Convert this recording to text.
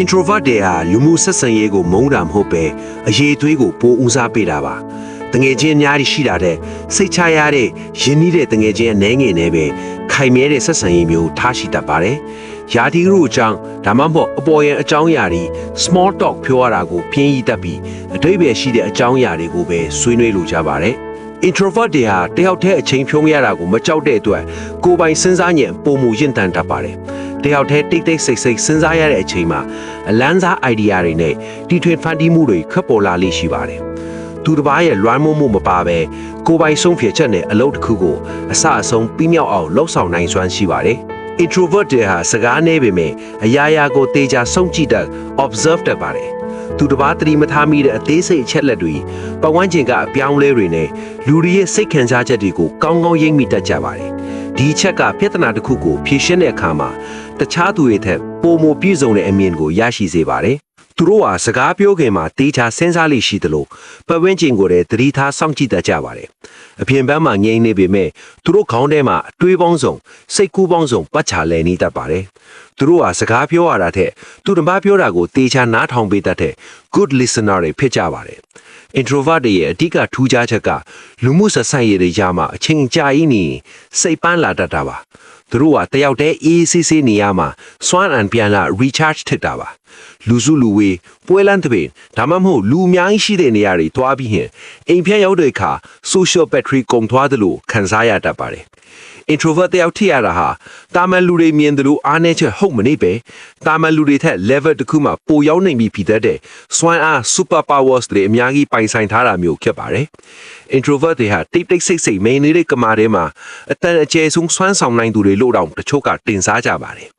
introvert တွေဟာလူမှုဆက်ဆံရေးကိုမုန်းတာမဟုတ်ပဲအရေးအသွေးကိုပိုဦးစားပေးတာပါတငယ်ချင်းအများကြီးရှိတာတဲ့စိတ်ချရတဲ့ရင်းနှီးတဲ့တငယ်ချင်းအနေငယ်နဲ့ပဲခိုင်မြဲတဲ့ဆက်ဆံရေးမျိုးထားရှိတတ်ပါတယ်ယာတီတို့အကြောင်းဒါမှမဟုတ်အပေါ်ယံအကြောင်းအရာတွေ small talk ပြောရတာကိုပြင်းရတတ်ပြီးအတိတ်ပဲရှိတဲ့အကြောင်းအရာတွေကိုပဲဆွေးနွေးလိုကြပါတယ် introvert တွေဟာတယောက်တည်းအချိန်ဖြုံးရတာကိုမကြောက်တဲ့အတွက်ကိုယ်ပိုင်စဉ်းစားဉာဏ်ပုံမှုရင့်တန်တတ်ပါတယ်တယောက်တည်းတိတ်တိတ်ဆိတ်ဆိတ်စဉ်းစားရတဲ့အချိန်မှာအလန်းစား idea တွေနဲ့တီထွင်ဖန်တီးမှုတွေခပ်ပေါ်လာလိမ့်ရှိပါတယ်သူတစ်ပါးရဲ့လွမ်းမိုးမှုမပါပဲကိုယ်ပိုင်ဆုံးဖြတ်ချက်နဲ့အလုပ်တစ်ခုကိုအစအဆုံးပြီးမြောက်အောင်လှုပ်ဆောင်နိုင်စွမ်းရှိပါတယ်introvert တွေဟာစကားနဲ့ပေမဲ့အရာရာကိုတေချာစောင့်ကြည့်တတ် observe တတ်ပါတယ်သူတစ်ပါးသတိမထားမိတဲ့အသေးစိတ်အချက်လက်တွေပတ်ဝန်းကျင်ကအပြောင်းလဲတွေနဲ့လူတွေရဲ့စိတ်ခံစားချက်တွေကိုကောင်းကောင်းရိပ်မိတတ်ကြပါတယ်ဒီချက်ကပြဿနာတစ်ခုကိုဖြေရှင်းတဲ့အခါမှာတခြားသူတွေထက်ပိုမိုပြည့်စုံတဲ့အမြင်ကိုရရှိစေပါတယ်သူတို့ဟာစကားပြောခင်မှာတေချာစဉ်းစားလိရှိသလိုပတ်ဝန်းကျင်ကိုလည်းသတိထားစောင့်ကြည့်တတ်ကြပါတယ်အပြင်ဘက်မှာငြိမ်နေပေမဲ့သူတို့ခေါင်းထဲမှာအတွေးပေါင်းစုံစိတ်ကူးပေါင်းစုံပတ်ချလဲနေတတ်ပါတယ်သူတို့ဟာစကားပြောရတာထက်သူတစ်ပါးပြောတာကိုတေချာနားထောင်ပေးတတ်တဲ့ good listener တွေဖြစ်ကြပါတယ် introvert တွေရဲ့အဓိကထူးခြားချက်ကလူမှုဆက်ဆံရေးတွေကြားမှာအချိန်ကြာရင်းနေစိတ်ပန်းလာတတ်တာပါသူတို့ဟာတယောက်တည်းအေးဆေးဆေးနေရမှာစွမ်းအန်ပြန်လာ recharge ထစ်တာပါလူစုလူဝေးပွဲလန်းတပင်ဒါမှမဟုတ်လူအများကြီးရှိတဲ့နေရာတွေတွားပြီးရင်အိမ်ပြန်ရောက်တဲ့အခါ social battery ကုန်သွားသလိုခံစားရတတ်ပါတယ် introvert တယောက်ထိရတာဟာတာမန်လူတွေမြင်တယ်လို့အားနည်းချက်ဟုတ်မနေပဲတာမန်လူတွေထက် level တစ်ခုမှပိုရောက်နိုင်ပြီဖြစ်တဲ့စွမ်းအား super powers တွေအများကြီးပိုင်ဆိုင်ထားတာမျိုးဖြစ်ပါတယ် introvert တွေဟာတိတ်တိတ်ဆိတ်ဆိတ်မင်းနေတဲ့ကမာထဲမှာအတန်အကျယ်ဆုံးစွမ်းဆောင်နိုင်သူတွေလို့တောင်တချို့ကတင်စားကြပါတယ်